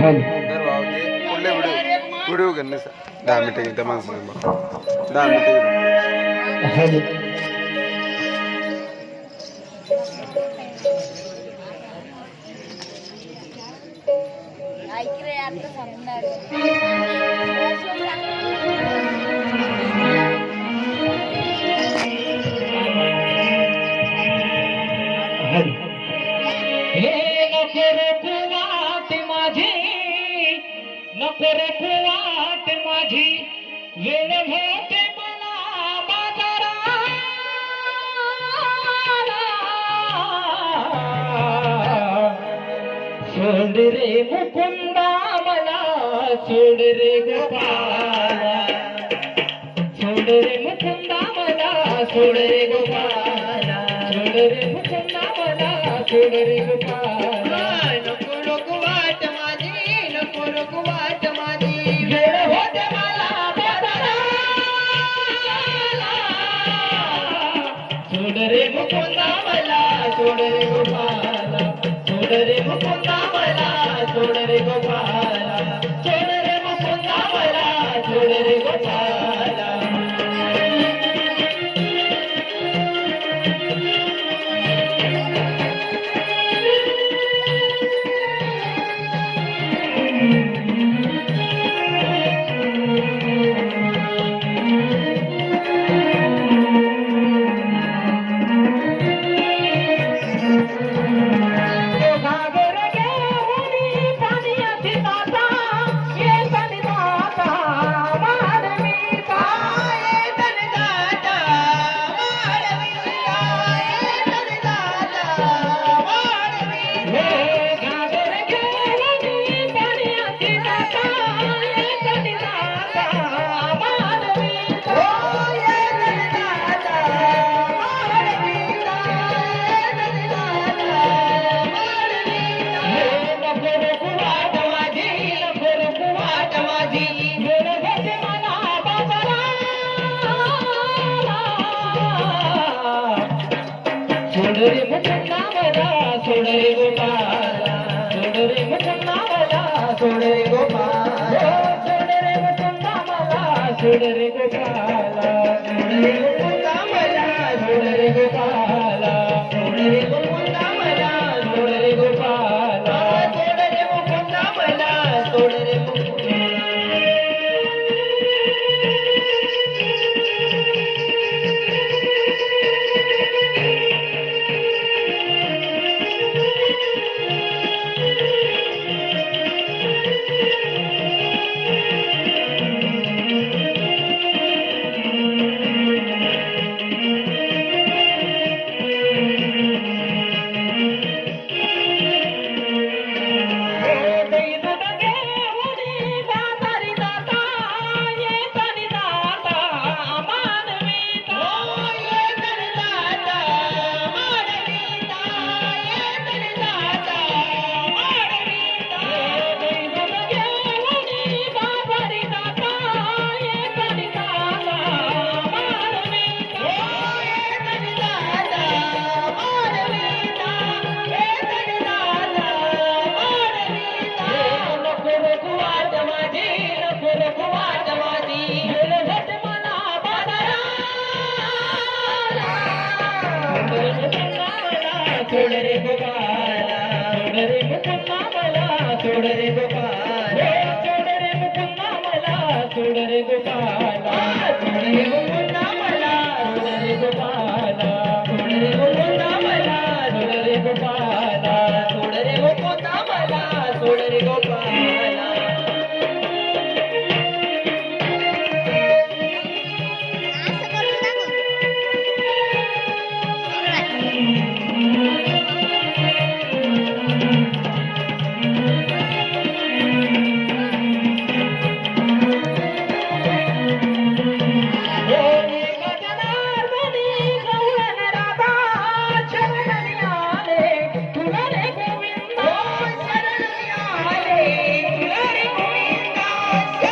तर भाऊ ते पुढले व्हिडिओ करणे 10 मिनिटं घेते माणसाने 10 मिनिटं ऐक रे आता सांगणार नको रे वाट माझी वेळ होते मला बाजाराला सोड रे मुकुंदा मला सोड रे गोपाला सोड रे मुकुंदा मला सोड रे गोपाला सोड रे मुकुंदा मला सोड रे गोपाला नको नको वाट माझी नको नको वाट माझी वेळ होते मला बाजाराला सोड रे मुकुंदा मला सोड रे गोपाला सोड रे मुकुंदा मला सोड रे गोपाला सोड रे मुकुंदा मला सोड रे गोपाला सोड रे मुकुंदा मला सोड रे गोपाला सोड रे मुकुंदा मला सोड रे गोपाला सोड रे मुकुंदा मला सोड रे गोपाला सोड रे मुकुंदा मला सोड रे गोपाला सोड रे मुकुंदा मला सोड रे गोपाला सोड रे मुकुंदा मला सोड रे सोड रे गोपाला सोड रे मुकुंदा मला सोड रे गोपाला